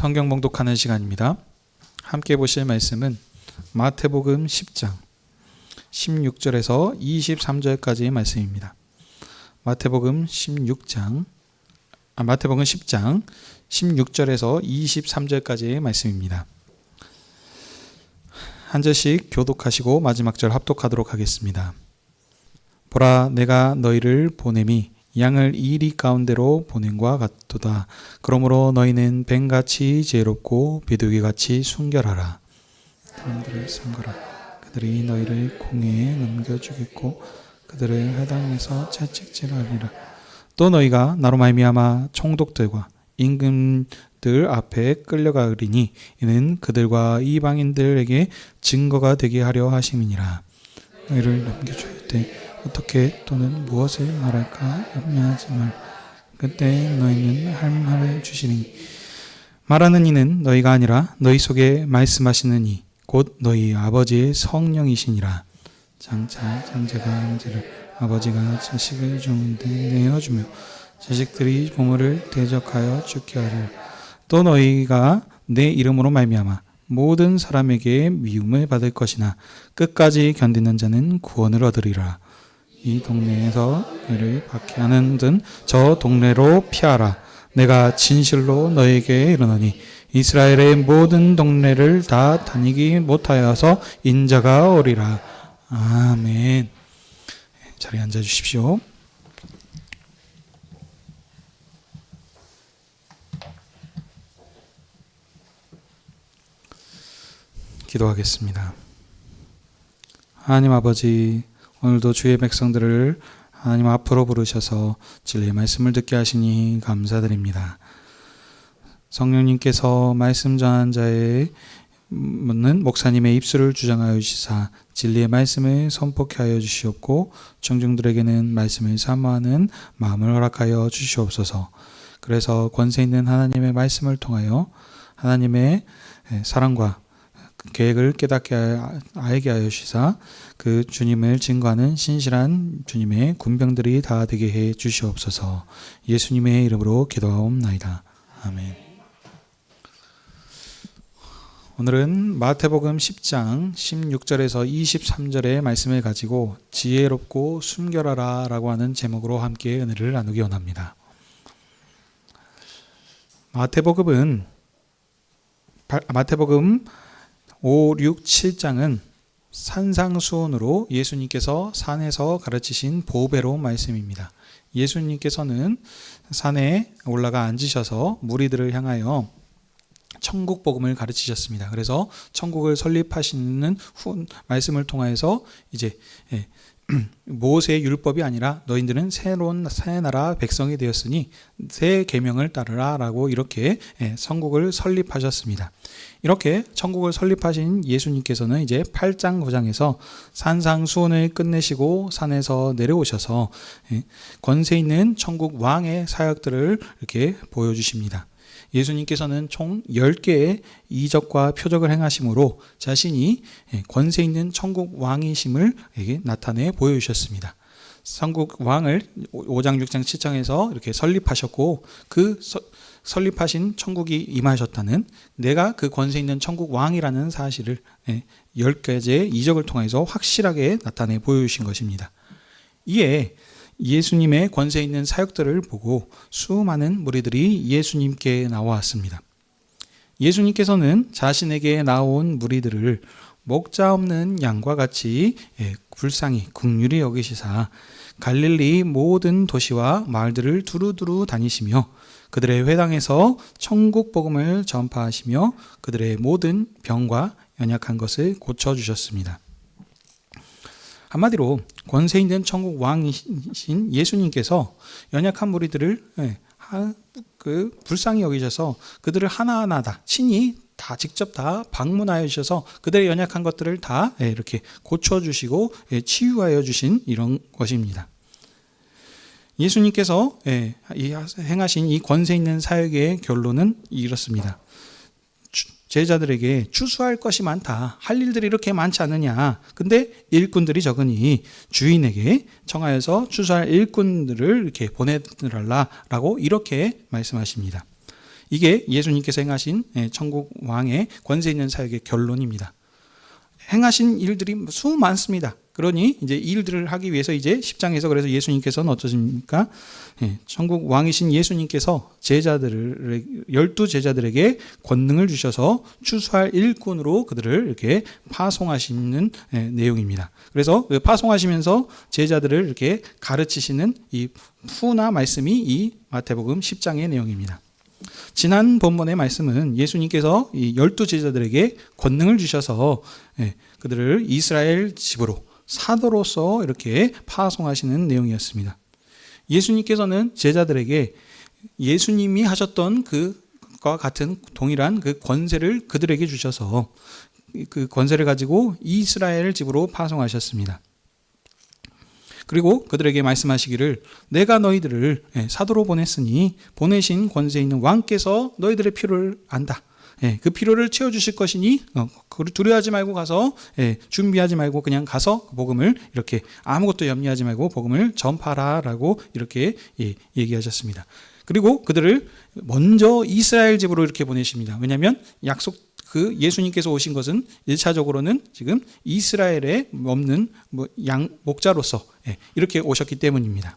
성경 봉독하는 시간입니다. 함께 보실 말씀은 마태복음 10장 16절에서 23절까지의 말씀입니다. 마태복음 10장 16절에서 23절까지의 말씀입니다. 한 절씩 교독하시고 마지막 절 합독하도록 하겠습니다. 보라, 내가 너희를 보냄이 양을 이리 가운데로 보냄과 같도다. 그러므로 너희는 뱀같이 지혜롭고 비둘기같이 순결하라. 사람들을 삼가라. 그들이 너희를 공회에 넘겨주겠고 그들을 회당에서 채찍질하리라. 또 너희가 나로 말미암아 총독들과 임금들 앞에 끌려가리니 이는 그들과 이방인들에게 증거가 되게 하려 하심이니라. 너희를 넘겨줄 때 어떻게 또는 무엇을 말할까 염려하지 말. 그때 너희는 할 말을 주시리니 말하는 이는 너희가 아니라 너희 속에 말씀하시는 이 곧 너희 아버지의 성령이시니라. 장차 장자가 형제를 아버지가 자식을 주는데 내어주며 자식들이 부모를 대적하여 죽게 하리라. 또 너희가 내 이름으로 말미암아 모든 사람에게 미움을 받을 것이나 끝까지 견디는 자는 구원을 얻으리라. 이 동네에서 너희를 박해하는 저 동네로 피하라. 내가 진실로 너에게 이르노니 이스라엘의 모든 동네를 다 다니기 못하여서 인자가 오리라. 아멘. 자리에 앉아 주십시오. 기도하겠습니다. 하나님 아버지, 오늘도 주의 백성들을 하나님 앞으로 부르셔서 진리의 말씀을 듣게 하시니 감사드립니다. 성령님께서 말씀 전한 자의 묻는 목사님의 입술을 주장하여 주시사 진리의 말씀을 선포케 하여 주시옵고 청중들에게는 말씀을 사모하는 마음을 허락하여 주시옵소서. 그래서 권세 있는 하나님의 말씀을 통하여 하나님의 사랑과 계획을 깨닫게 알게 하여 주시사 그 주님을 증거하는 신실한 주님의 군병들이 다 되게 해 주시옵소서. 예수님의 이름으로 기도하옵나이다. 아멘. 오늘은 마태복음 10장 16절에서 23절의 말씀을 가지고 지혜롭고 순결하라 라고 하는 제목으로 함께 은혜를 나누기 원합니다. 마태복음 5, 6, 7장은 산상수훈으로 예수님께서 산에서 가르치신 보배로운 말씀입니다. 예수님께서는 산에 올라가 앉으셔서 무리들을 향하여 천국 복음을 가르치셨습니다. 그래서 천국을 설립하시는 말씀을 통해서 이제 모세의 율법이 아니라 너희들은 새로운 새 나라 백성이 되었으니 새 계명을 따르라 라고 이렇게 천국을 설립하셨습니다. 이렇게 천국을 설립하신 예수님께서는 이제 8장 9장에서 산상수훈을 끝내시고 산에서 내려오셔서 권세 있는 천국 왕의 사역들을 이렇게 보여주십니다. 예수님께서는 총 10개의 이적과 표적을 행하심으로 자신이 권세 있는 천국 왕이심을 나타내 보여주셨습니다. 천국 왕을 5장, 6장, 7장에서 이렇게 설립하셨고 그 설립하신 천국이 임하셨다는 내가 그 권세 있는 천국 왕이라는 사실을 10가지의 이적을 통해서 확실하게 나타내 보여주신 것입니다. 이에 예수님의 권세 있는 사역들을 보고 수많은 무리들이 예수님께 나왔습니다. 예수님께서는 자신에게 나온 무리들을 목자 없는 양과 같이 불쌍히 긍휼히 여기시사 갈릴리 모든 도시와 마을들을 두루두루 다니시며 그들의 회당에서 천국 복음을 전파하시며 그들의 모든 병과 연약한 것을 고쳐주셨습니다. 한마디로 권세 있는 천국 왕이신 예수님께서 연약한 무리들을 불쌍히 여기셔서 그들을 하나하나 다 친히 다 직접 다 방문하여 주셔서 그들의 연약한 것들을 다 이렇게 고쳐주시고 치유하여 주신 이런 것입니다. 예수님께서 행하신 이 권세 있는 사역의 결론은 이렇습니다. 제자들에게 추수할 것이 많다. 할 일들이 이렇게 많지 않느냐. 근데 일꾼들이 적으니 주인에게 청하여서 추수할 일꾼들을 이렇게 보내달라라고 이렇게 말씀하십니다. 이게 예수님께서 행하신 천국 왕의 권세 있는 사역의 결론입니다. 행하신 일들이 수많습니다. 그러니 이제 이 일들을 하기 위해서 이제 10장에서 그래서 예수님께서는 어떠십니까? 천국 왕이신 예수님께서 제자들을 12제자들에게 권능을 주셔서 추수할 일꾼으로 그들을 이렇게 파송하시는 내용입니다. 그래서 그 파송하시면서 제자들을 이렇게 가르치시는 이 푸나 말씀이 이 마태복음 10장의 내용입니다. 지난 본문의 말씀은 예수님께서 이 12제자들에게 권능을 주셔서 그들을 이스라엘 집으로 사도로서 이렇게 파송하시는 내용이었습니다. 예수님께서는 제자들에게 예수님이 하셨던 그과 같은 동일한 그 권세를 그들에게 주셔서 그 권세를 가지고 이스라엘 집으로 파송하셨습니다. 그리고 그들에게 말씀하시기를 내가 너희들을 사도로 보냈으니 보내신 권세 있는 왕께서 너희들의 필요를 안다. 그 필요를 채워주실 것이니 두려워하지 말고 가서 준비하지 말고 그냥 가서 복음을 이렇게 아무것도 염려하지 말고 복음을 전파라라고 이렇게 얘기하셨습니다. 그리고 그들을 먼저 이스라엘 집으로 이렇게 보내십니다. 왜냐하면 그 예수님께서 오신 것은 1차적으로는 지금 이스라엘에 없는 목자로서 이렇게 오셨기 때문입니다.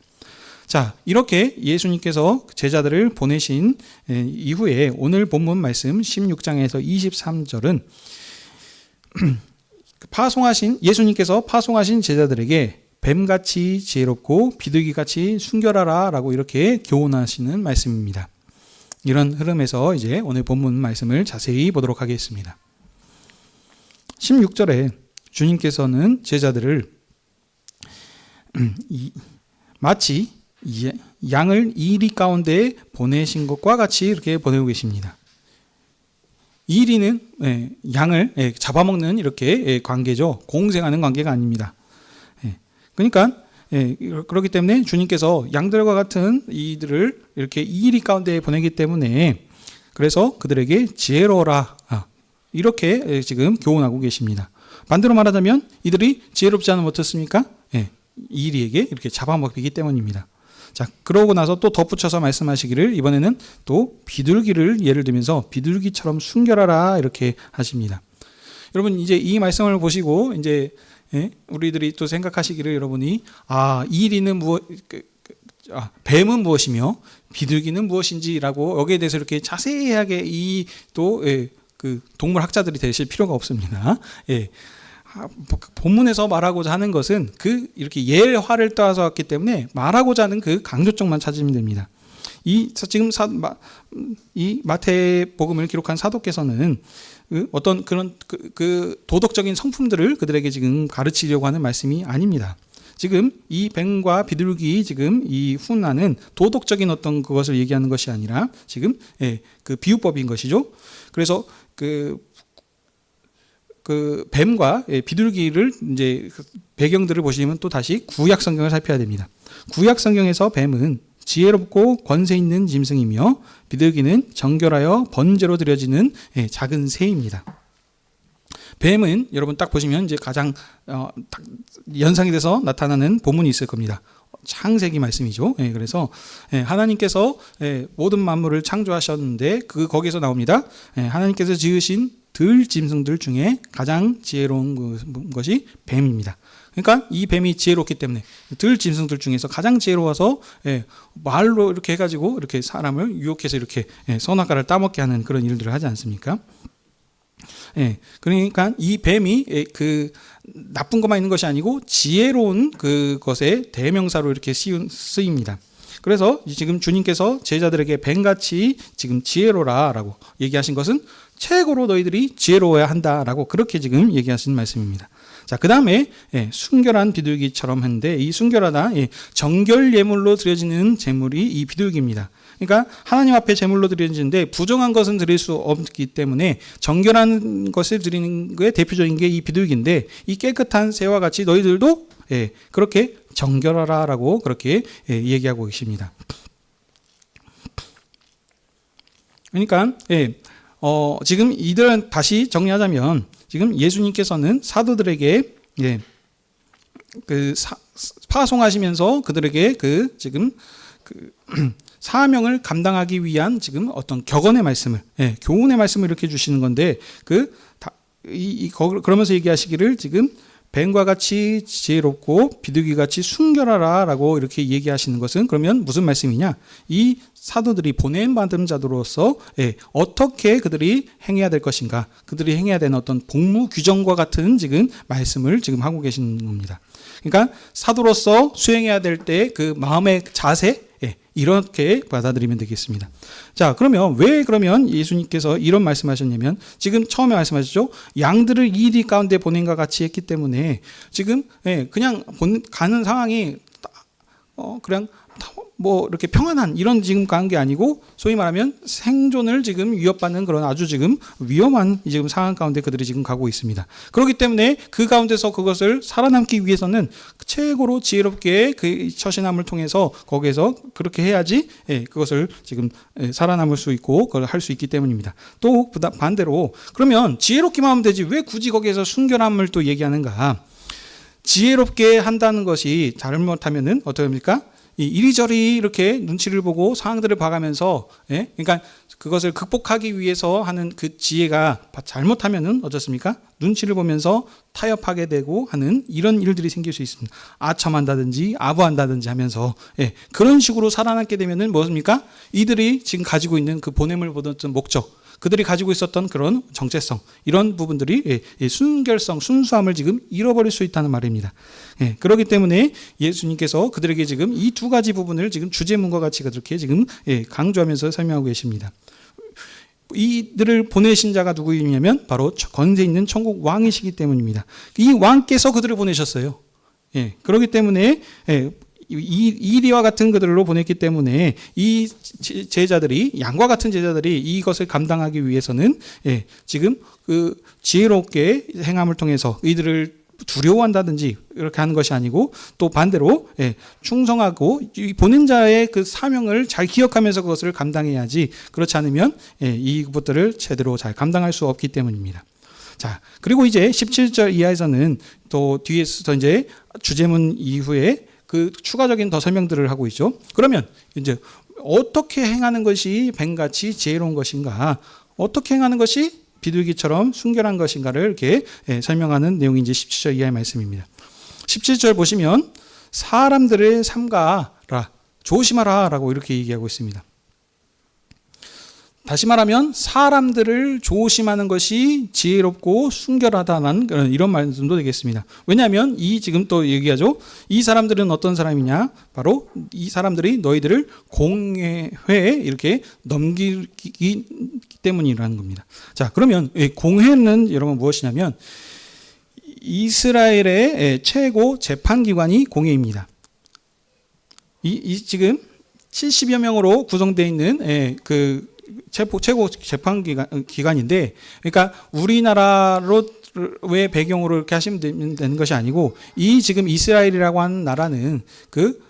자, 이렇게 예수님께서 제자들을 보내신 이후에 오늘 본문 말씀 16장에서 23절은 예수님께서 파송하신 제자들에게 뱀같이 지혜롭고 비둘기같이 순결하라 라고 이렇게 교훈하시는 말씀입니다. 이런 흐름에서 이제 오늘 본문 말씀을 자세히 보도록 하겠습니다. 16절에 주님께서는 제자들을 마치 양을 이리 가운데 보내신 것과 같이 이렇게 보내고 계십니다. 이리는 양을 잡아먹는 이렇게 관계죠. 공생하는 관계가 아닙니다. 그러니까 그렇기 때문에 주님께서 양들과 같은 이들을 이렇게 이리 가운데 보내기 때문에 그래서 그들에게 지혜로워라 이렇게 지금 교훈하고 계십니다. 반대로 말하자면 이들이 지혜롭지 않으면 어떻습니까? 이리에게 이렇게 잡아먹히기 때문입니다. 자, 그러고 나서 또 덧붙여서 말씀하시기를 이번에는 또 비둘기를 예를 들면서 비둘기처럼 순결하라 이렇게 하십니다. 여러분 이제 이 말씀을 보시고 이제 우리들이 또 생각하시기를 여러분이 이리는 뱀은 무엇이며 비둘기는 무엇인지라고 여기에 대해서 이렇게 자세하게 그 동물 학자들이 되실 필요가 없습니다. 본문에서 말하고자 하는 것은 이렇게 예화를 따서 왔기 때문에 말하고자 하는 그 강조점만 찾으면 됩니다. 지금 이 마태복음을 기록한 사도께서는 어떤 그런 도덕적인 성품들을 그들에게 지금 가르치려고 하는 말씀이 아닙니다. 지금 이 뱀과 비둘기 지금 이 훈화는 도덕적인 어떤 그것을 얘기하는 것이 아니라 지금 그 비유법인 것이죠. 그래서 그 뱀과 비둘기를 이제 배경들을 보시면 또 다시 구약 성경을 살펴야 됩니다. 구약 성경에서 뱀은 지혜롭고 권세 있는 짐승이며 비둘기는 정결하여 번제로 드려지는 작은 새입니다. 뱀은 여러분 딱 보시면 이제 가장 연상이 돼서 나타나는 본문이 있을 겁니다. 창세기 말씀이죠. 그래서 하나님께서 모든 만물을 창조하셨는데 거기서 나옵니다. 하나님께서 지으신 들 짐승들 중에 가장 지혜로운 것이 뱀입니다. 그러니까 이 뱀이 지혜롭기 때문에 들 짐승들 중에서 가장 지혜로워서 말로 이렇게 해가지고 이렇게 사람을 유혹해서 이렇게 선악과를 따먹게 하는 그런 일들을 하지 않습니까? 그러니까 이 뱀이 그 나쁜 것만 있는 것이 아니고 지혜로운 그것의 대명사로 이렇게 쓰입니다. 그래서 지금 주님께서 제자들에게 뱀같이 지금 지혜로라라고 얘기하신 것은 최고로 너희들이 지혜로워야 한다라고 그렇게 지금 얘기하신 말씀입니다. 자, 그 다음에 순결한 비둘기처럼 했는데 이 순결하다 정결 예물로 드려지는 제물이 이 비둘기입니다. 그러니까 하나님 앞에 제물로 드려지는데 부정한 것은 드릴 수 없기 때문에 정결한 것을 드리는 것의 대표적인 게 이 비둘기인데 이 깨끗한 새와 같이 너희들도 그렇게 정결하라라고 그렇게 얘기하고 계십니다. 그러니까 지금 이들은 다시 정리하자면 지금 예수님께서는 사도들에게 파송하시면서 그들에게 지금 사명을 감당하기 위한 지금 어떤 격언의 말씀을, 교훈의 말씀을 이렇게 주시는 건데, 그러면서 얘기하시기를 지금 뱀과 같이 지혜롭고 비둘기 같이 순결하라 라고 이렇게 얘기하시는 것은 그러면 무슨 말씀이냐? 이 사도들이 보냄받은 자들로서 어떻게 그들이 행해야 될 것인가? 그들이 행해야 되는 어떤 복무 규정과 같은 지금 말씀을 지금 하고 계시는 겁니다. 그러니까 사도로서 수행해야 될 때 그 마음의 자세, 이렇게 받아들이면 되겠습니다. 자, 그러면 왜 그러면 예수님께서 이런 말씀하셨냐면, 지금 처음에 말씀하셨죠. 양들을 이리 가운데 보냄과 같이 했기 때문에 지금 그냥 가는 상황이 그냥 뭐 이렇게 평안한 이런 지금 가는 게 아니고, 소위 말하면 생존을 지금 위협받는 그런 아주 지금 위험한 지금 상황 가운데 그들이 지금 가고 있습니다. 그렇기 때문에 그 가운데서 그것을 살아남기 위해서는 최고로 지혜롭게 그 처신함을 통해서 거기에서 그렇게 해야지 그것을 지금 살아남을 수 있고 그걸 할 수 있기 때문입니다. 또 반대로 그러면 지혜롭기만 하면 되지 왜 굳이 거기에서 순결함을 또 얘기하는가? 지혜롭게 한다는 것이 잘못하면은 어떻게 합니까? 이리저리 이렇게 눈치를 보고 상황들을 봐가면서, 그러니까 그것을 극복하기 위해서 하는 그 지혜가 잘못하면은 어떻습니까? 눈치를 보면서 타협하게 되고 하는 이런 일들이 생길 수 있습니다. 아첨한다든지 아부한다든지 하면서, 그런 식으로 살아남게 되면은 무엇입니까? 이들이 지금 가지고 있는 그 보냄을 보던 목적, 그들이 가지고 있었던 그런 정체성, 이런 부분들이 순결성, 순수함을 지금 잃어버릴 수 있다는 말입니다. 그렇기 때문에 예수님께서 그들에게 지금 이 두 가지 부분을 지금 주제문과 같이 그렇게 지금 강조하면서 설명하고 계십니다. 이들을 보내신 자가 누구이냐면 바로 권세 있는 천국 왕이시기 때문입니다. 이 왕께서 그들을 보내셨어요. 그렇기 때문에 이리와 같은 그들로 보냈기 때문에 이 제자들이, 양과 같은 제자들이 이것을 감당하기 위해서는 지금 그 지혜롭게 행함을 통해서 이들을 두려워한다든지 이렇게 하는 것이 아니고, 또 반대로 충성하고 보낸 자의 그 사명을 잘 기억하면서 그것을 감당해야지, 그렇지 않으면 이것들을 제대로 잘 감당할 수 없기 때문입니다. 자, 그리고 이제 17절 이하에서는 또 뒤에서 이제 주제문 이후에 그 추가적인 더 설명들을 하고 있죠. 그러면 이제 어떻게 행하는 것이 뱀같이 지혜로운 것인가? 어떻게 행하는 것이 비둘기처럼 순결한 것인가를 이렇게 설명하는 내용이 이제 17절 이하의 말씀입니다. 17절 보시면 사람들을 삼가라, 조심하라 라고 이렇게 얘기하고 있습니다. 다시 말하면 사람들을 조심하는 것이 지혜롭고 순결하다는 이런 말씀도 되겠습니다. 왜냐하면 이 지금 또 얘기하죠. 이 사람들은 어떤 사람이냐? 바로 이 사람들이 너희들을 공회에 이렇게 넘기기 때문이라는 겁니다. 자, 그러면 공회는 여러분 무엇이냐면 이스라엘의 최고 재판기관이 공회입니다. 지금 70여 명으로 구성되어 있는 그 최고 재판기관인데, 그러니까 우리나라로 왜 배경으로 이렇게 하시면 되는 것이 아니고, 이 지금 이스라엘이라고 하는 나라는 그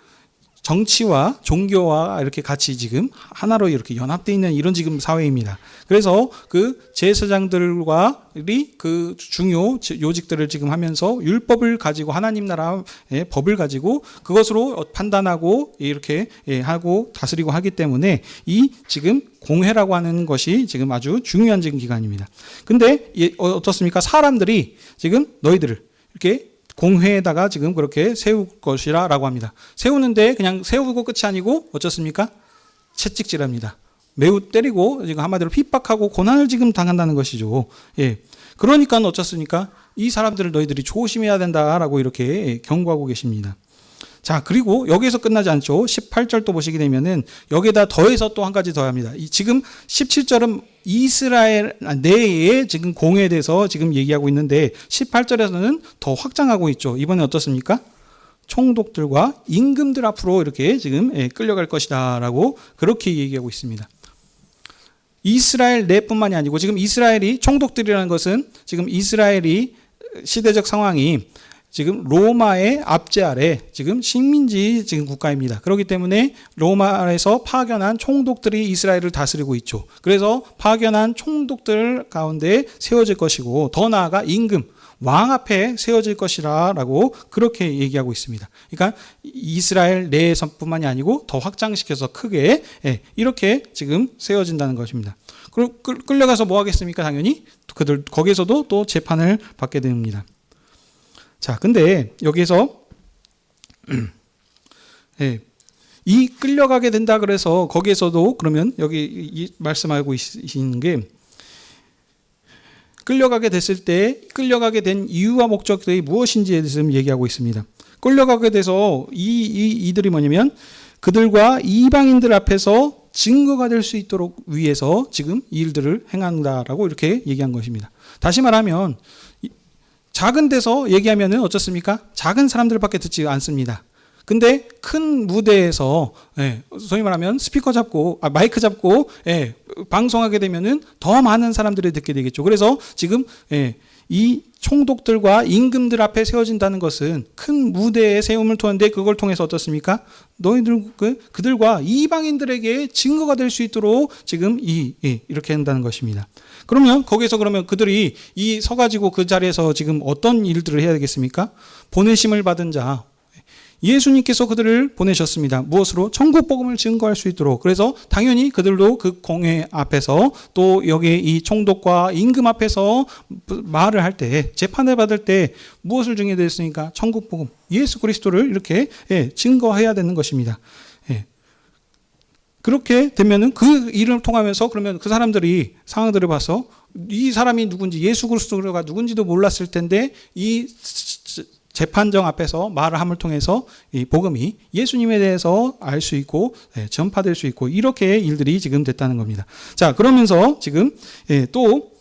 정치와 종교와 이렇게 같이 지금 하나로 이렇게 연합되어 있는 이런 지금 사회입니다. 그래서 그 제사장들과 그 중요 요직들을 지금 하면서 율법을 가지고 하나님 나라의 법을 가지고 그것으로 판단하고 이렇게 하고 다스리고 하기 때문에 이 지금 공회라고 하는 것이 지금 아주 중요한 지금 기관입니다. 근데 어떻습니까? 사람들이 지금 너희들을 이렇게 공회에다가 지금 그렇게 세울 것이라고 합니다. 세우는데 그냥 세우고 끝이 아니고 어떻습니까? 채찍질합니다. 매우 때리고 지금 한마디로 핍박하고 고난을 지금 당한다는 것이죠. 그러니까 어떻습니까? 이 사람들을 너희들이 조심해야 된다라고 이렇게 경고하고 계십니다. 자, 그리고 여기에서 끝나지 않죠. 18절 또 보시게 되면은 여기에다 더해서 또 한 가지 더합니다. 지금 17절은 이스라엘 내에 지금 공회에 대해서 지금 얘기하고 있는데 18절에서는 더 확장하고 있죠. 이번에 어떻습니까? 총독들과 임금들 앞으로 이렇게 지금 끌려갈 것이다라고 그렇게 얘기하고 있습니다. 이스라엘 내뿐만이 아니고 지금 이스라엘이 총독들이라는 것은 지금 이스라엘이 시대적 상황이 지금 로마의 압제 아래 지금 식민지 지금 국가입니다. 그렇기 때문에 로마에서 파견한 총독들이 이스라엘을 다스리고 있죠. 그래서 파견한 총독들 가운데 세워질 것이고, 더 나아가 임금, 왕 앞에 세워질 것이라고 그렇게 얘기하고 있습니다. 그러니까 이스라엘 내에서뿐만이 아니고 더 확장시켜서 크게 이렇게 지금 세워진다는 것입니다. 끌려가서 뭐 하겠습니까? 당연히 그들 거기서도 또 재판을 받게 됩니다. 자, 근데 여기서 이 끌려가게 된다 그래서 거기에서도 그러면 여기 말씀하고 있는 게 끌려가게 됐을 때 끌려가게 된 이유와 목적들이 무엇인지에 대해서 얘기하고 있습니다. 끌려가게 돼서 이들이 뭐냐면 그들과 이방인들 앞에서 증거가 될 수 있도록 위해서 지금 이 일들을 행한다라고 이렇게 얘기한 것입니다. 다시 말하면 작은 데서 얘기하면은 어떻습니까? 작은 사람들밖에 듣지 않습니다. 근데 큰 무대에서 소위 말하면 스피커 잡고 마이크 잡고 방송하게 되면은 더 많은 사람들이 듣게 되겠죠. 그래서 지금 이 총독들과 임금들 앞에 세워진다는 것은 큰 무대에 세움을 통한데 그걸 통해서 어떻습니까? 너희들 그들과 이방인들에게 증거가 될 수 있도록 지금 이렇게 한다는 것입니다. 그러면 거기서 그러면 그들이 이 서가지고 그 자리에서 지금 어떤 일들을 해야 되겠습니까? 보내심을 받은 자. 예수님께서 그들을 보내셨습니다. 무엇으로? 천국 복음을 증거할 수 있도록. 그래서 당연히 그들도 그 공회 앞에서 또 여기 이 총독과 임금 앞에서 말을 할 때, 재판을 받을 때 무엇을 증거했습니까? 천국 복음, 예수 그리스도를 이렇게 증거해야 되는 것입니다. 그렇게 되면은 그 일을 통하면서 그러면 그 사람들이 상황들을 봐서 이 사람이 누군지, 예수 그리스도가 누군지도 몰랐을 텐데 이 재판정 앞에서 말을 함을 통해서 이 복음이 예수님에 대해서 알 수 있고 전파될 수 있고 이렇게 일들이 지금 됐다는 겁니다. 자, 그러면서 지금 또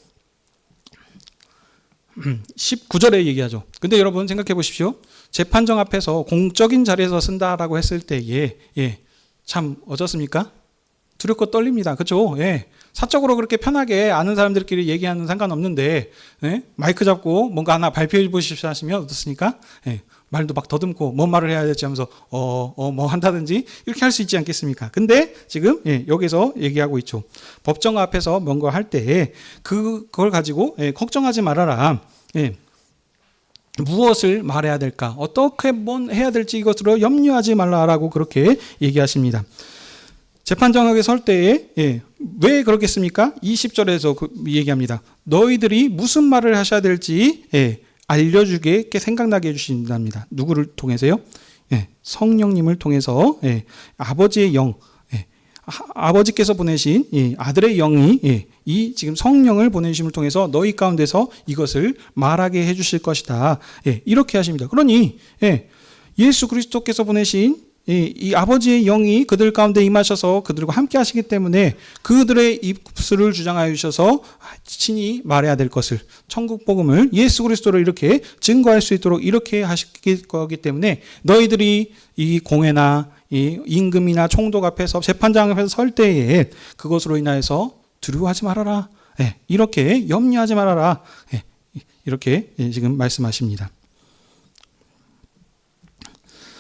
19절에 얘기하죠. 근데 여러분 생각해 보십시오. 재판정 앞에서 공적인 자리에서 쓴다라고 했을 때에 참 어떻습니까? 두렵고 떨립니다. 그렇죠? 사적으로 그렇게 편하게 아는 사람들끼리 얘기하는 상관없는데 마이크 잡고 뭔가 하나 발표해 보십시오 하시면 어떻습니까? 말도 막 더듬고 뭔 말을 해야 될지 하면서 뭐 한다든지 이렇게 할 수 있지 않겠습니까? 근데 지금 여기서 얘기하고 있죠. 법정 앞에서 뭔가 할 때 그걸 가지고 걱정하지 말아라. 무엇을 말해야 될까? 어떻게 해야 될지 이것으로 염려하지 말라라고 그렇게 얘기하십니다. 재판정에 설 때에 왜 그렇겠습니까? 20절에서 얘기합니다. 너희들이 무슨 말을 하셔야 될지 알려주게 생각나게 해주신답니다. 누구를 통해서요? 성령님을 통해서 아버지의 영, 아버지께서 보내신 아들의 영이 이 지금 성령을 보내심을 통해서 너희 가운데서 이것을 말하게 해주실 것이다. 이렇게 하십니다. 그러니 예수 그리스도께서 보내신 이 아버지의 영이 그들 가운데 임하셔서 그들과 함께 하시기 때문에 그들의 입술을 주장하여 주셔서 친히 말해야 될 것을 천국 복음을 예수 그리스도를 이렇게 증거할 수 있도록 이렇게 하실 거기 때문에 너희들이 이 공회나 이 임금이나 총독 앞에서 재판장 앞에서 설 때에 그것으로 인하여서 두려워하지 말아라. 이렇게 염려하지 말아라. 이렇게 지금 말씀하십니다.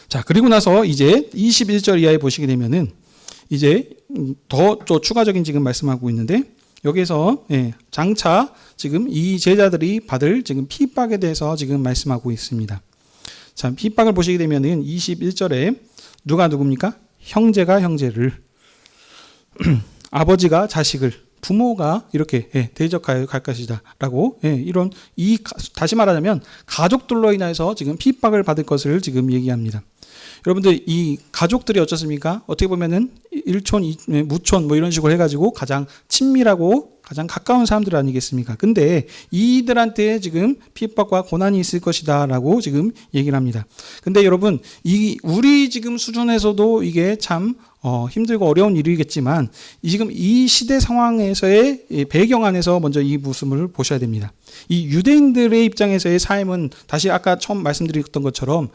자, 그리고 나서 이제 21절 이하에 보시게 되면은 이제 더 추가적인 지금 말씀하고 있는데 여기서 장차 지금 이 제자들이 받을 지금 핍박에 대해서 지금 말씀하고 있습니다. 자, 핍박을 보시게 되면은 21절에 누굽니까? 형제가 형제를 아버지가 자식을 부모가 이렇게 대적하여 갈 것이다라고 이런 다시 말하자면 가족들로 인해서 지금 핍박을 받을 것을 지금 얘기합니다. 여러분들 이 가족들이 어떻습니까? 어떻게 보면은 일촌, 무촌 뭐 이런 식으로 해가지고 가장 친밀하고 가장 가까운 사람들 아니겠습니까? 근데 이들한테 지금 핍박과 고난이 있을 것이다라고 지금 얘기를 합니다. 근데 여러분 우리 지금 수준에서도 이게 참 힘들고 어려운 일이겠지만 지금 이 시대 상황에서의 배경 안에서 먼저 이 모습을 보셔야 됩니다. 이 유대인들의 입장에서의 삶은 다시 아까 처음 말씀드렸던 것처럼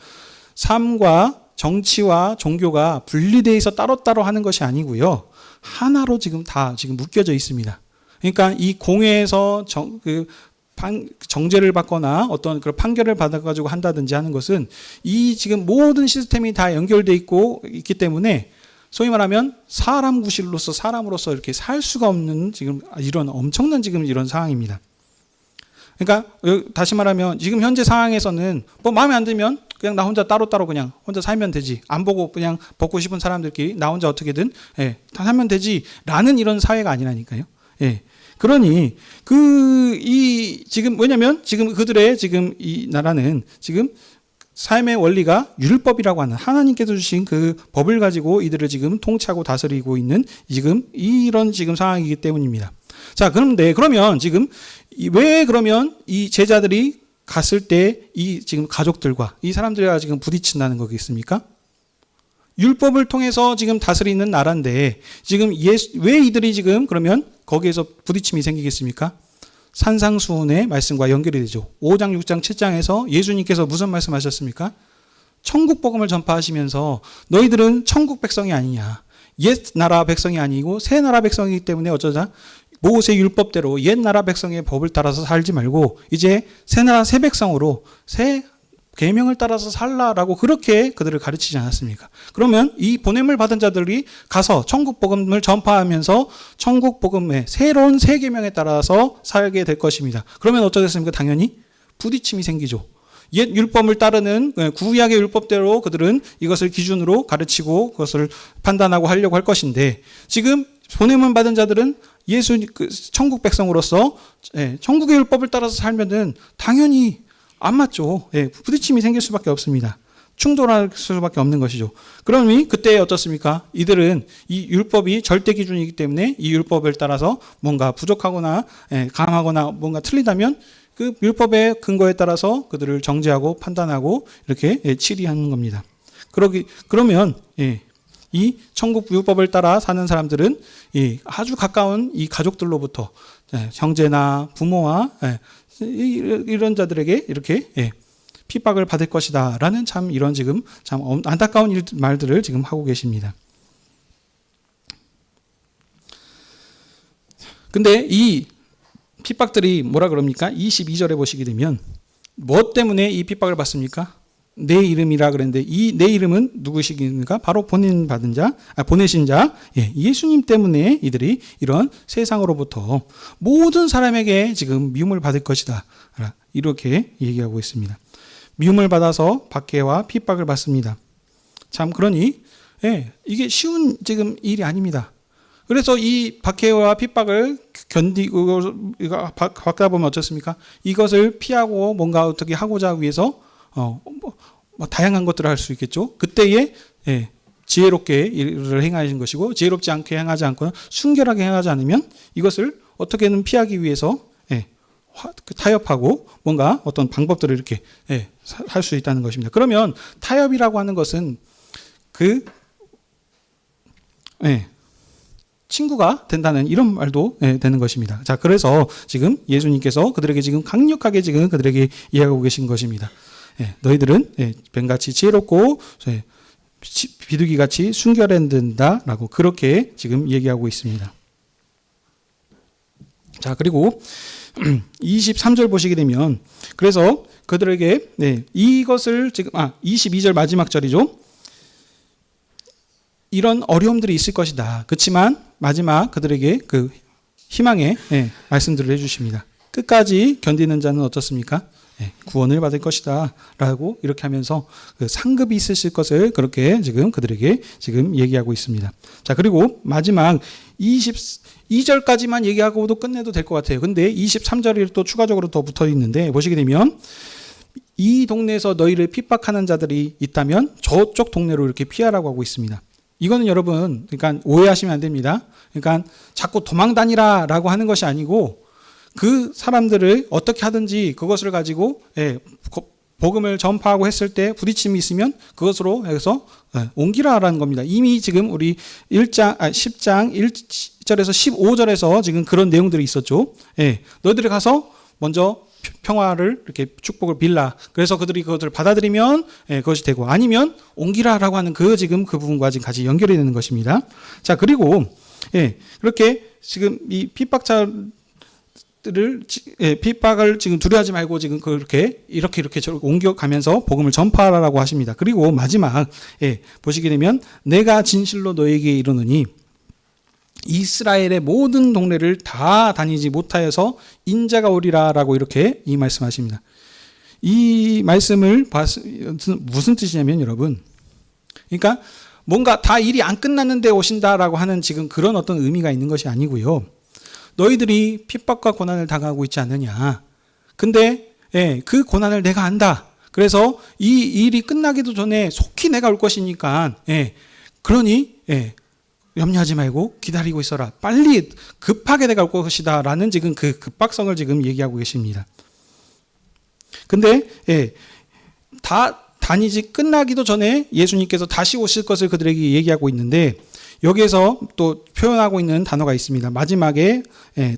삶과 정치와 종교가 분리되어 있어 따로따로 하는 것이 아니고요. 하나로 지금 다 지금 묶여져 있습니다. 그러니까 이 공회에서 정죄를 받거나 어떤 그런 판결을 받아가지고 한다든지 하는 것은 이 지금 모든 시스템이 다 연결되어 있기 때문에 소위 말하면 사람 구실로서 사람으로서 이렇게 살 수가 없는 지금 이런 엄청난 지금 이런 상황입니다. 그러니까 다시 말하면 지금 현재 상황에서는 뭐 마음에 안 들면 그냥 나 혼자 따로따로 그냥 혼자 살면 되지. 안 보고 그냥 벗고 싶은 사람들끼리 나 혼자 어떻게든 다 살면 되지라는 이런 사회가 아니라니까요. 그러니 지금 왜냐면 지금 그들의 지금 이 나라는 지금 삶의 원리가 율법이라고 하는 하나님께서 주신 그 법을 가지고 이들을 지금 통치하고 다스리고 있는 지금 이런 지금 상황이기 때문입니다. 자, 그런데 그러면 지금 왜 그러면 이 제자들이 갔을 때 이 지금 가족들과 이 사람들과 지금 부딪힌다는 거겠습니까? 율법을 통해서 지금 다스리는 나라인데 지금 왜 이들이 지금 그러면 거기에서 부딪힘이 생기겠습니까? 산상수훈의 말씀과 연결이 되죠. 5장, 6장, 7장에서 예수님께서 무슨 말씀하셨습니까? 천국 복음을 전파하시면서 너희들은 천국 백성이 아니냐. 옛 나라 백성이 아니고 새 나라 백성이기 때문에 어쩌자 모세 율법대로 옛 나라 백성의 법을 따라서 살지 말고 이제 새 나라 새 백성으로 새 계명을 따라서 살라라고 그렇게 그들을 가르치지 않았습니까? 그러면 이 보냄을 받은 자들이 가서 천국 복음을 전파하면서 천국 복음의 새로운 새 계명에 따라서 살게 될 것입니다. 그러면 어쩌겠습니까? 당연히 부딪힘이 생기죠. 옛 율법을 따르는 구약의 율법대로 그들은 이것을 기준으로 가르치고 그것을 판단하고 하려고 할 것인데 지금 보냄을 받은 자들은 천국 백성으로서 천국의 율법을 따라서 살면은 당연히 안 맞죠. 부딪힘이 생길 수밖에 없습니다. 충돌할 수밖에 없는 것이죠. 그러니 그때 어떻습니까? 이들은 이 율법이 절대 기준이기 때문에 이 율법을 따라서 뭔가 부족하거나 강하거나 뭔가 틀리다면 그 율법의 근거에 따라서 그들을 정죄하고 판단하고 이렇게 치리하는 겁니다. 그러면 이 천국 율법을 따라 사는 사람들은 아주 가까운 이 가족들로부터 형제나 부모와 이런 자들에게 이렇게 핍박을 받을 것이다 라는 참 이런 지금 참 안타까운 말들을 지금 하고 계십니다. 근데 이 핍박들이 뭐라 그럽니까? 22절에 보시게 되면 뭐 때문에 이 핍박을 받습니까? 내 이름이라 그랬는데 이 내 이름은 누구시입니까? 바로 보내신 자, 예수님 때문에 이들이 이런 세상으로부터 모든 사람에게 지금 미움을 받을 것이다. 이렇게 얘기하고 있습니다. 미움을 받아서 박해와 핍박을 받습니다. 참 그러니 이게 쉬운 지금 일이 아닙니다. 그래서 이 박해와 핍박을 견디고 받다 보면 어떻습니까? 이것을 피하고 뭔가 어떻게 하고자 위해서 뭐 다양한 것들을 할 수 있겠죠. 그때에 지혜롭게 일을 행하신 것이고 지혜롭지 않게 행하지 않거나 순결하게 행하지 않으면 이것을 어떻게든 피하기 위해서 타협하고 뭔가 어떤 방법들을 이렇게 할 수 있다는 것입니다. 그러면 타협이라고 하는 것은 친구가 된다는 이런 말도 되는 것입니다. 자, 그래서 지금 예수님께서 그들에게 지금 강력하게 지금 그들에게 이야기하고 계신 것입니다. 너희들은 뱀같이 지혜롭고 비둘기같이 순결해야 된다라고 그렇게 지금 얘기하고 있습니다. 자, 그리고 23절 보시게 되면 그래서 그들에게 이것을 지금 22절 마지막 절이죠. 이런 어려움들이 있을 것이다. 그렇지만 마지막 그들에게 그 희망의 말씀들을 해주십니다. 끝까지 견디는 자는 어떻습니까? 구원을 받을 것이다 라고 이렇게 하면서 그 상급이 있으실 것을 그렇게 지금 그들에게 지금 얘기하고 있습니다. 자, 그리고 마지막 22절까지만 얘기하고도 끝내도 될 것 같아요. 근데 23절이 또 추가적으로 더 붙어 있는데 보시게 되면 이 동네에서 너희를 핍박하는 자들이 있다면 저쪽 동네로 이렇게 피하라고 하고 있습니다. 이거는 여러분 그러니까 오해하시면 안 됩니다. 그러니까 자꾸 도망 다니라라고 하는 것이 아니고 그 사람들을 어떻게 하든지 그것을 가지고 복음을 전파하고 했을 때 부딪힘이 있으면 그것으로 해서 옮기라라는 겁니다. 이미 지금 우리 10장 1절에서 15절에서 지금 그런 내용들이 있었죠. 너희들이 가서 먼저 평화를 이렇게 축복을 빌라. 그래서 그들이 그것을 받아들이면 그것이 되고 아니면 옮기라라고 하는 지금 그 부분과 지금 같이 연결이 되는 것입니다. 자, 그리고 그렇게 지금 이 핍박을 지금 두려워하지 말고 지금 그렇게 이렇게 옮겨가면서 복음을 전파하라고 하십니다. 그리고 마지막 보시게 되면 내가 진실로 너에게 이르노니 이스라엘의 모든 동네를 다 다니지 못하여서 인자가 오리라라고 이렇게 이 말씀하십니다. 이 말씀을 무슨 뜻이냐면 여러분, 그러니까 뭔가 다 일이 안 끝났는데 오신다라고 하는 지금 그런 어떤 의미가 있는 것이 아니고요. 너희들이 핍박과 고난을 당하고 있지 않느냐. 근데 그 고난을 내가 안다. 그래서 이 일이 끝나기도 전에 속히 내가 올 것이니까 그러니 염려하지 말고 기다리고 있어라. 빨리 급하게 내가 올 것이다 라는 지금 그 급박성을 지금 얘기하고 계십니다. 근데 다 다니지 끝나기도 전에 예수님께서 다시 오실 것을 그들에게 얘기하고 있는데 여기에서 또 표현하고 있는 단어가 있습니다. 마지막에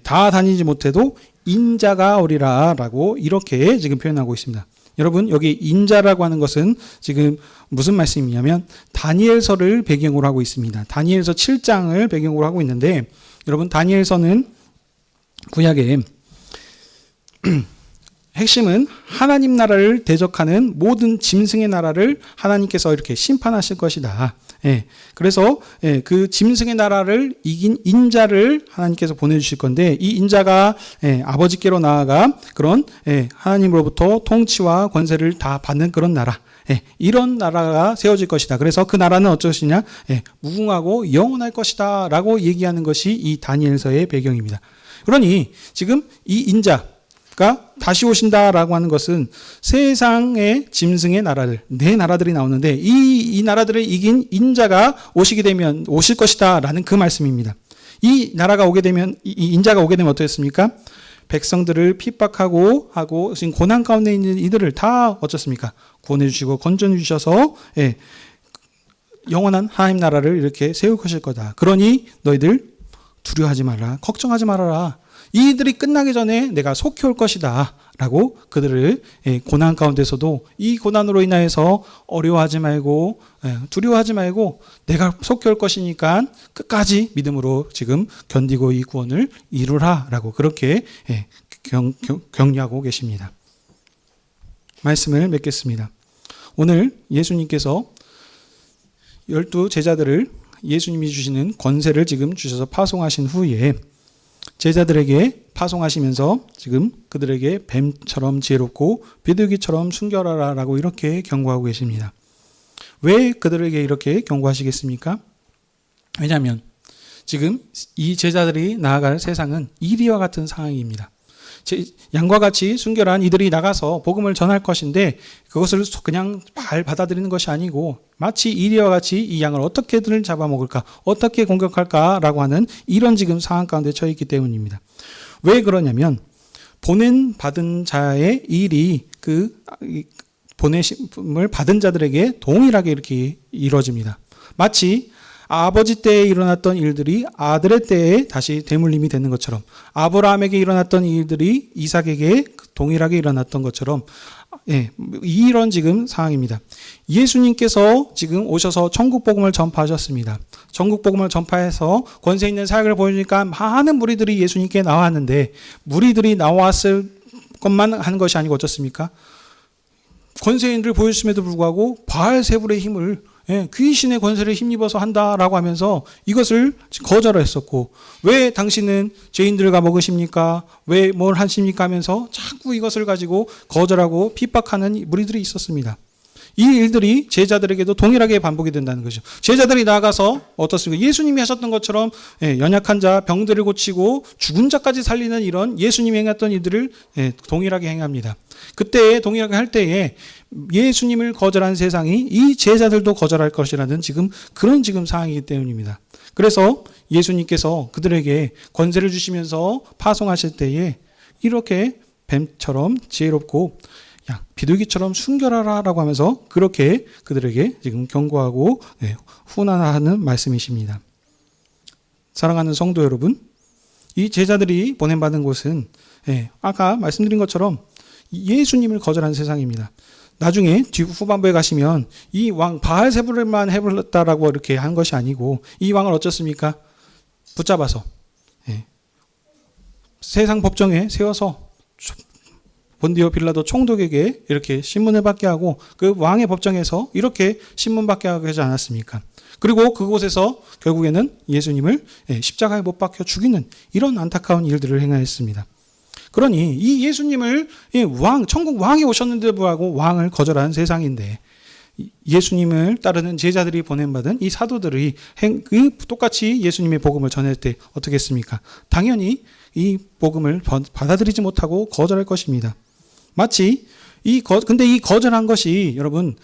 다 다니지 못해도 인자가 오리라 라고 이렇게 지금 표현하고 있습니다. 여러분, 여기 인자라고 하는 것은 지금 무슨 말씀이냐면 다니엘서를 배경으로 하고 있습니다. 다니엘서 7장을 배경으로 하고 있는데 여러분, 다니엘서는 구약의 핵심은 하나님 나라를 대적하는 모든 짐승의 나라를 하나님께서 이렇게 심판하실 것이다. 그래서 그 짐승의 나라를 이긴 인자를 하나님께서 보내주실 건데 이 인자가 아버지께로 나아가 그런 하나님으로부터 통치와 권세를 다 받는 그런 나라, 이런 나라가 세워질 것이다. 그래서 그 나라는 어쩌시냐? 무궁하고 영원할 것이다 라고 얘기하는 것이 이 다니엘서의 배경입니다. 그러니 지금 이 인자가 다시 오신다라고 하는 것은 세상의 짐승의 나라들, 네 나라들이 나오는데 이 나라들을 이긴 인자가 오시게 되면 오실 것이다라는 그 말씀입니다. 이 나라가 오게 되면 이 인자가 오게 되면 어떻습니까? 백성들을 핍박하고 하고 지금 고난 가운데 있는 이들을 다 어쩌습니까? 구원해 주시고 건져내 주셔서 영원한 하나님 나라를 이렇게 세울 것일 거다. 그러니 너희들 두려워하지 말라. 걱정하지 말아라. 이들이 끝나기 전에 내가 속히 올 것이다 라고 그들을 고난 가운데서도 이 고난으로 인하여서 어려워하지 말고 두려워하지 말고 내가 속히 올 것이니까 끝까지 믿음으로 지금 견디고 이 구원을 이루라 라고 그렇게 격려하고 계십니다. 말씀을 맺겠습니다. 오늘 예수님께서 12 제자들을 예수님이 주시는 권세를 지금 주셔서 파송하신 후에 제자들에게 파송하시면서 지금 그들에게 뱀처럼 지혜롭고 비둘기처럼 순결하라 라고 이렇게 경고하고 계십니다. 왜 그들에게 이렇게 경고하시겠습니까? 왜냐하면 지금 이 제자들이 나아갈 세상은 이리와 같은 상황입니다. 양과 같이 순결한 이들이 나가서 복음을 전할 것인데 그것을 그냥 잘 받아들이는 것이 아니고 마치 이리와 같이 이 양을 어떻게든 잡아먹을까, 어떻게 공격할까라고 하는 이런 지금 상황 가운데 처해 있기 때문입니다. 왜 그러냐면 받은 자의 일이 그 보내심을 받은 자들에게 동일하게 이렇게 이루어집니다. 마치 아버지 때에 일어났던 일들이 아들의 때에 다시 되물림이 되는 것처럼 아브라함에게 일어났던 일들이 이삭에게 동일하게 일어났던 것처럼 이런 지금 상황입니다. 예수님께서 지금 오셔서 천국 복음을 전파하셨습니다. 천국 복음을 전파해서 권세 있는 사역을 보여주니까 많은 무리들이 예수님께 나왔는데 무리들이 나왔을 것만 한 것이 아니고 어떻습니까? 권세인들을 보여주심에도 불구하고 바알세불의 힘을 귀신의 권세를 힘입어서 한다라고 하면서 이것을 거절했었고 왜 당신은 죄인들과 먹으십니까? 왜 뭘 하십니까? 하면서 자꾸 이것을 가지고 거절하고 핍박하는 무리들이 있었습니다. 이 일들이 제자들에게도 동일하게 반복이 된다는 거죠. 제자들이 나아가서 어떻습니까? 예수님이 하셨던 것처럼 연약한 자, 병들을 고치고 죽은 자까지 살리는 이런 예수님이 행했던 일들을 동일하게 행합니다. 그때 동일하게 할 때에 예수님을 거절한 세상이 이 제자들도 거절할 것이라는 그런 상황이기 때문입니다. 그래서 예수님께서 그들에게 권세를 주시면서 파송하실 때에 이렇게 뱀처럼 지혜롭고 비둘기처럼 순결하라 라고 하면서 그렇게 그들에게 지금 경고하고 훈안하는 말씀이십니다. 사랑하는 성도 여러분, 이 제자들이 보냄받은 곳은 아까 말씀드린 것처럼 예수님을 거절한 세상입니다. 나중에 후반부에 가시면 이 왕 바알세불만 해버렸다라고 이렇게 한 것이 아니고 이 왕을 어쩌습니까? 붙잡아서 세상 법정에 세워서 본디오 빌라도 총독에게 이렇게 신문을 받게 하고 그 왕의 법정에서 이렇게 신문 받게 하지 않았습니까? 그리고 그곳에서 결국에는 예수님을 십자가에 못 박혀 죽이는 이런 안타까운 일들을 행하였습니다. 그러니 이 예수님을 천국 왕이 오셨는데도 불구하고 왕을 거절한 세상인데 예수님을 따르는 제자들이 보냄받은 이 사도들이 똑같이 예수님의 복음을 전할 때 어떻게 했습니까? 당연히 이 복음을 받아들이지 못하고 거절할 것입니다. 마치 근데 이 거절한 것이 여러분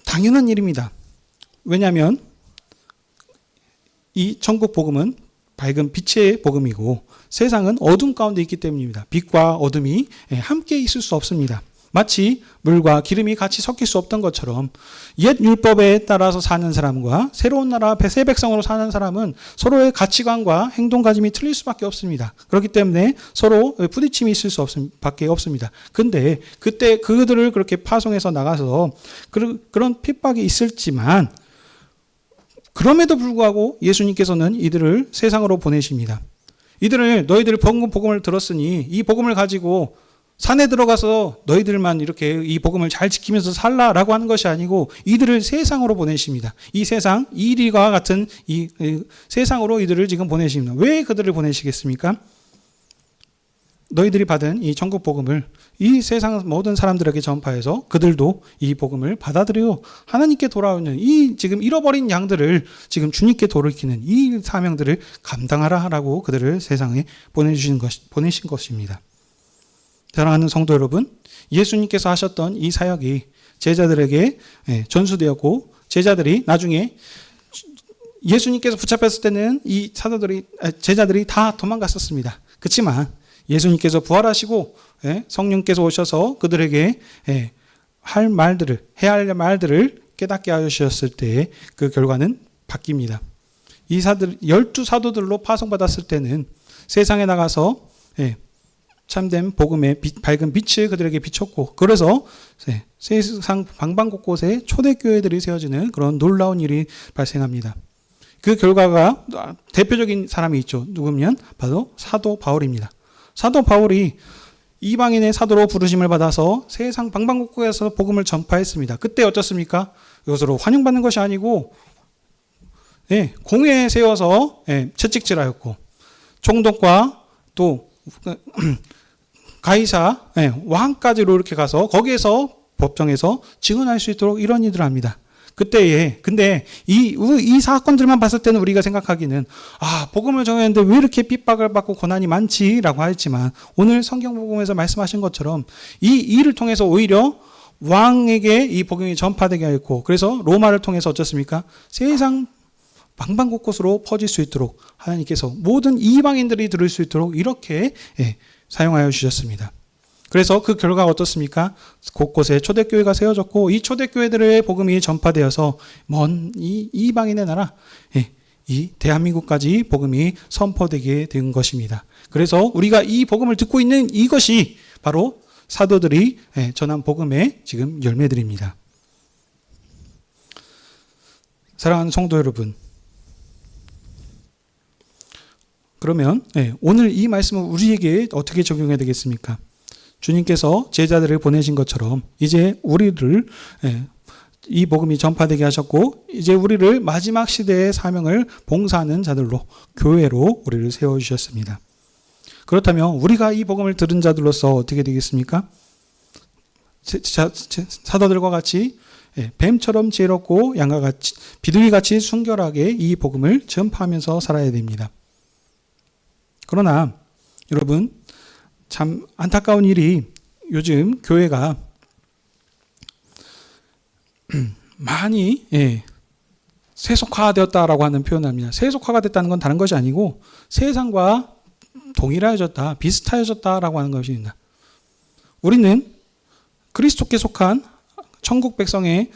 당연한 일입니다. 왜냐하면 이 천국 복음은 밝은 빛의 복음이고 세상은 어둠 가운데 있기 때문입니다. 빛과 어둠이 함께 있을 수 없습니다. 마치 물과 기름이 같이 섞일 수 없던 것처럼 옛 율법에 따라서 사는 사람과 새로운 나라 새 백성으로 사는 사람은 서로의 가치관과 행동가짐이 틀릴 수밖에 없습니다. 그렇기 때문에 서로 부딪힘이 있을 수밖에 없습니다. 근데 그때 그들을 그렇게 파송해서 나가서 그런 핍박이 있을지만 그럼에도 불구하고 예수님께서는 이들을 세상으로 보내십니다. 이들을 너희들 복음을 들었으니 이 복음을 가지고 산에 들어가서 너희들만 이렇게 이 복음을 잘 지키면서 살라라고 하는 것이 아니고 이들을 세상으로 보내십니다. 이 세상, 이리와 같은 이 세상으로 이들을 지금 보내십니다. 왜 그들을 보내시겠습니까? 너희들이 받은 이 천국 복음을 이 세상 모든 사람들에게 전파해서 그들도 이 복음을 받아들여 하나님께 돌아오는 이 지금 잃어버린 양들을 지금 주님께 돌이키는 이 사명들을 감당하라라고 그들을 세상에 보내신 것입니다. 사랑하는 성도 여러분, 예수님께서 하셨던 이 사역이 제자들에게 전수되었고 제자들이 나중에 예수님께서 붙잡혔을 때는 이 제자들이 다 도망갔었습니다. 그렇지만 예수님께서 부활하시고 성령께서 오셔서 그들에게 해야 할 말들을 깨닫게 하셨을 때 그 결과는 바뀝니다. 이 12사도들로 파송받았을 때는 세상에 나가서 참된 복음의 밝은 빛을 그들에게 비췄고 그래서 세상 방방곳곳에 초대교회들이 세워지는 그런 놀라운 일이 발생합니다. 그 결과가 대표적인 사람이 있죠. 누구면 바로 사도 바울입니다. 사도 바울이 이방인의 사도로 부르심을 받아서 세상 방방곡곡에서 복음을 전파했습니다. 그때 어떻습니까? 이것으로 환영받는 것이 아니고 공회에 세워서 채찍질하였고 총독과 또 가이사 왕까지로 이렇게 가서 거기에서 법정에서 증언할 수 있도록 이런 일들을 합니다. 근데 이 사건들만 봤을 때는 우리가 생각하기는 복음을 전했는데 왜 이렇게 핍박을 받고 고난이 많지라고 하지만 오늘 성경 복음에서 말씀하신 것처럼 이 일을 통해서 오히려 왕에게 이 복음이 전파되게 하였고 그래서 로마를 통해서 어쩌습니까? 세상 방방곳곳으로 퍼질 수 있도록 하나님께서 모든 이방인들이 들을 수 있도록 이렇게 사용하여 주셨습니다. 그래서 그 결과가 어떻습니까? 곳곳에 초대교회가 세워졌고 이 초대교회들의 복음이 전파되어서 먼 이 이방인의 나라, 이 대한민국까지 복음이 선포되게 된 것입니다. 그래서 우리가 이 복음을 듣고 있는 이것이 바로 사도들이 전한 복음의 지금 열매들입니다. 사랑하는 성도 여러분, 그러면 오늘 이 말씀을 우리에게 어떻게 적용해야 되겠습니까? 주님께서 제자들을 보내신 것처럼 이제 우리를 이 복음이 전파되게 하셨고 이제 우리를 마지막 시대의 사명을 봉사하는 자들로 교회로 우리를 세워주셨습니다. 그렇다면 우리가 이 복음을 들은 자들로서 어떻게 되겠습니까? 사도들과 같이 뱀처럼 지혜롭고 양과 같이 비둘기같이 순결하게 이 복음을 전파하면서 살아야 됩니다. 그러나 여러분 참 안타까운 일이 요즘 교회가 많이 세속화되었다라고 하는 표현을 합니다. 세속화가 됐다는 건 다른 것이 아니고 세상과 동일해졌다, 비슷해졌다라고 하는 것입니다. 우리는 그리스도께 속한 천국 백성의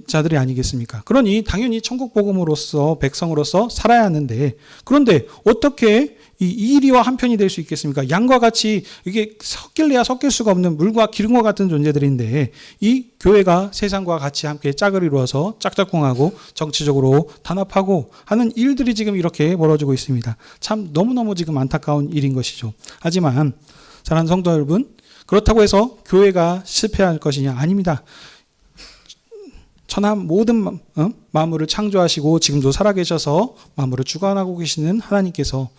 자들이 아니겠습니까? 그러니 당연히 천국 복음으로서 백성으로서 살아야 하는데 그런데 어떻게 이 이리와 한편이 될 수 있겠습니까? 양과 같이 이게 섞일래야 섞일 수가 없는 물과 기름과 같은 존재들인데 이 교회가 세상과 같이 함께 짝을 이루어서 짝짝꿍하고 정치적으로 단합하고 하는 일들이 지금 이렇게 벌어지고 있습니다. 참 너무너무 지금 안타까운 일인 것이죠. 하지만 사랑하는 성도 여러분, 그렇다고 해서 교회가 실패할 것이냐? 아닙니다. 천하 모든 만물을 창조하시고 지금도 살아계셔서 만물을 주관하고 계시는 하나님께서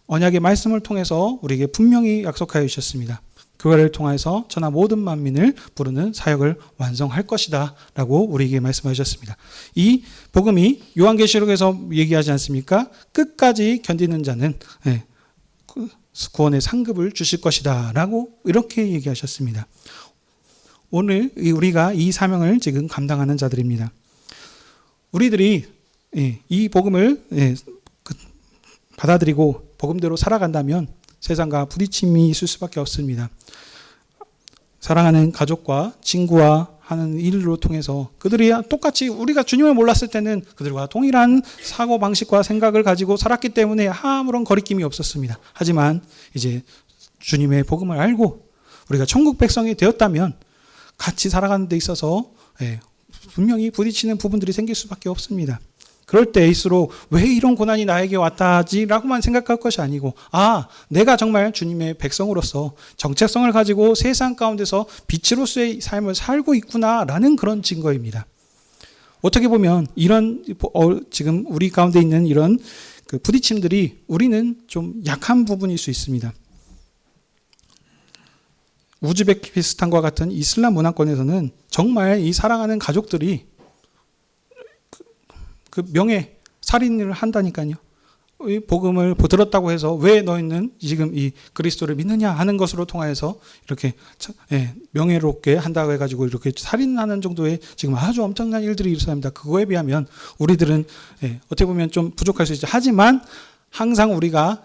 언약의 말씀을 통해서 우리에게 분명히 약속하여 주셨습니다. 교회를 통해서 천하 모든 만민을 부르는 사역을 완성할 것이다 라고 우리에게 말씀하셨습니다. 이 복음이 요한계시록에서 얘기하지 않습니까? 끝까지 견디는 자는 구원의 상급을 주실 것이다 라고 이렇게 얘기하셨습니다. 오늘 우리가 이 사명을 지금 감당하는 자들입니다. 우리들이 이 복음을 받아들이고 복음대로 살아간다면 세상과 부딪힘이 있을 수밖에 없습니다. 사랑하는 가족과 친구와 하는 일로 통해서 그들이 똑같이 우리가 주님을 몰랐을 때는 그들과 동일한 사고방식과 생각을 가지고 살았기 때문에 아무런 거리낌이 없었습니다. 하지만 이제 주님의 복음을 알고 우리가 천국 백성이 되었다면 같이 살아가는 데 있어서 분명히 부딪히는 부분들이 생길 수밖에 없습니다. 그럴 때일수록 왜 이런 고난이 나에게 왔다지 라고만 생각할 것이 아니고 내가 정말 주님의 백성으로서 정체성을 가지고 세상 가운데서 빛으로서의 삶을 살고 있구나 라는 그런 증거입니다. 어떻게 보면 이런 지금 우리 가운데 있는 이런 그 부딪힘들이 우리는 좀 약한 부분일 수 있습니다. 우즈베키스탄과 같은 이슬람 문화권에서는 정말 이 사랑하는 가족들이 그 명예 살인을 한다니까요. 이 복음을 들었다고 해서 왜 너희는 지금 이 그리스도를 믿느냐 하는 것으로 통하여서 이렇게 명예롭게 한다고 해가지고 이렇게 살인하는 정도의 지금 아주 엄청난 일들이 일어납니다. 그거에 비하면 우리들은 어떻게 보면 좀 부족할 수 있죠. 하지만 항상 우리가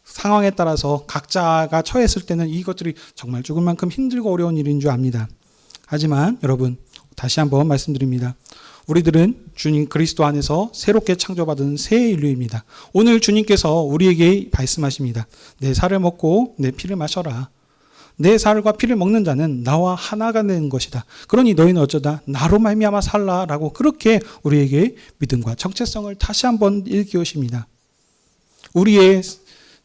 상황에 따라서 각자가 처했을 때는 이것들이 정말 죽을 만큼 힘들고 어려운 일인 줄 압니다. 하지만 여러분 다시 한번 말씀드립니다. 우리들은 주님 그리스도 안에서 새롭게 창조받은 새 인류입니다. 오늘 주님께서 우리에게 말씀하십니다. 내 살을 먹고 내 피를 마셔라. 내 살과 피를 먹는 자는 나와 하나가 되는 것이다. 그러니 너희는 어쩌다 나로 말미암아 살라라고 그렇게 우리에게 믿음과 정체성을 다시 한번 일깨우십니다. 우리의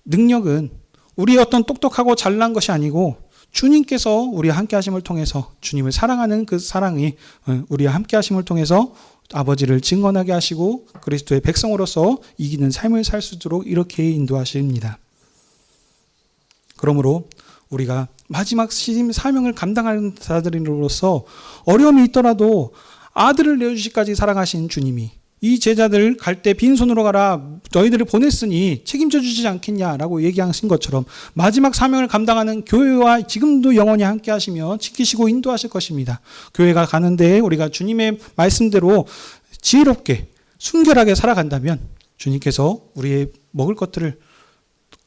능력은 우리의 어떤 똑똑하고 잘난 것이 아니고 주님께서 우리와 함께 하심을 통해서 주님을 사랑하는 그 사랑이 우리와 함께 하심을 통해서 아버지를 증언하게 하시고 그리스도의 백성으로서 이기는 삶을 살 수 있도록 이렇게 인도하십니다. 그러므로 우리가 마지막 사명을 감당하는 자들로서 어려움이 있더라도 아들을 내어주시기까지 사랑하신 주님이 이 제자들 갈 때 빈손으로 가라 너희들을 보냈으니 책임져 주지 않겠냐라고 얘기하신 것처럼 마지막 사명을 감당하는 교회와 지금도 영원히 함께 하시며 지키시고 인도하실 것입니다. 교회가 가는데 우리가 주님의 말씀대로 지혜롭게 순결하게 살아간다면 주님께서 우리의 먹을 것들을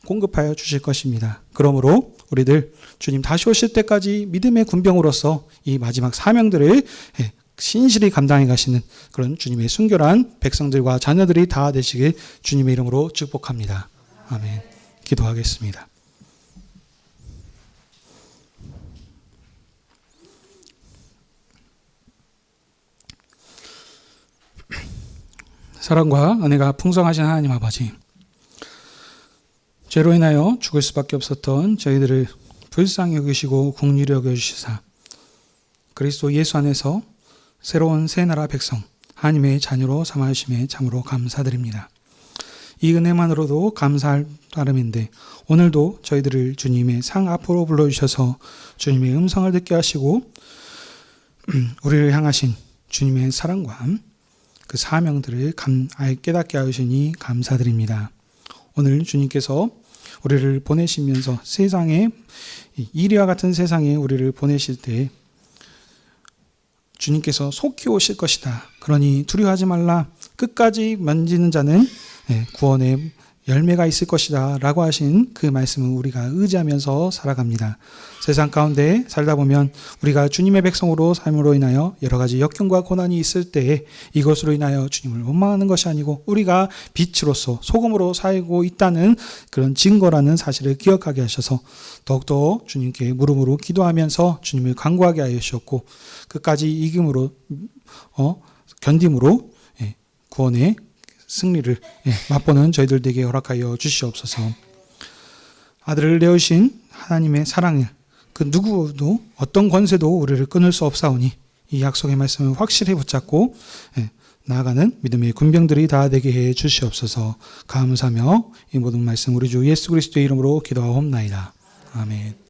공급하여 주실 것입니다. 그러므로 우리들 주님 다시 오실 때까지 믿음의 군병으로서 이 마지막 사명들을 신실히 감당해 가시는 그런 주님의 순결한 백성들과 자녀들이 다 되시길 주님의 이름으로 축복합니다. 아멘. 기도하겠습니다. 사랑과 은혜가 풍성하신 하나님 아버지, 죄로 인하여 죽을 수밖에 없었던 저희들을 불쌍히 여기시고 긍휼히 여겨주시사 그리스도 예수 안에서 새로운 새 나라 백성 하나님의 자녀로 삼아주심에 참으로 감사드립니다. 이 은혜만으로도 감사할 따름인데 오늘도 저희들을 주님의 상 앞으로 불러주셔서 주님의 음성을 듣게 하시고 우리를 향하신 주님의 사랑과 그 사명들을 깨닫게 하시니 감사드립니다. 오늘 주님께서 우리를 보내시면서 세상에 이리와 같은 세상에 우리를 보내실 때 주님께서 속히 오실 것이다. 그러니 두려워하지 말라. 끝까지 만지는 자는 구원의 열매가 있을 것이다 라고 하신 그 말씀을 우리가 의지하면서 살아갑니다. 세상 가운데 살다 보면 우리가 주님의 백성으로 삶으로 인하여 여러 가지 역경과 고난이 있을 때에 이것으로 인하여 주님을 원망하는 것이 아니고 우리가 빛으로서 소금으로 살고 있다는 그런 증거라는 사실을 기억하게 하셔서 더욱더 주님께 무릎으로 기도하면서 주님을 간구하게 하여 주셨고 끝까지 이김으로 견딤으로 구원의 승리를 맛보는 저희들에게 허락하여 주시옵소서. 아들을 내어주신 하나님의 사랑을 그 누구도 어떤 권세도 우리를 끊을 수 없사오니 이 약속의 말씀을 확실히 붙잡고 나아가는 믿음의 군병들이 다 되게 해 주시옵소서. 감사하며 이 모든 말씀 우리 주 예수 그리스도의 이름으로 기도하옵나이다. 아멘.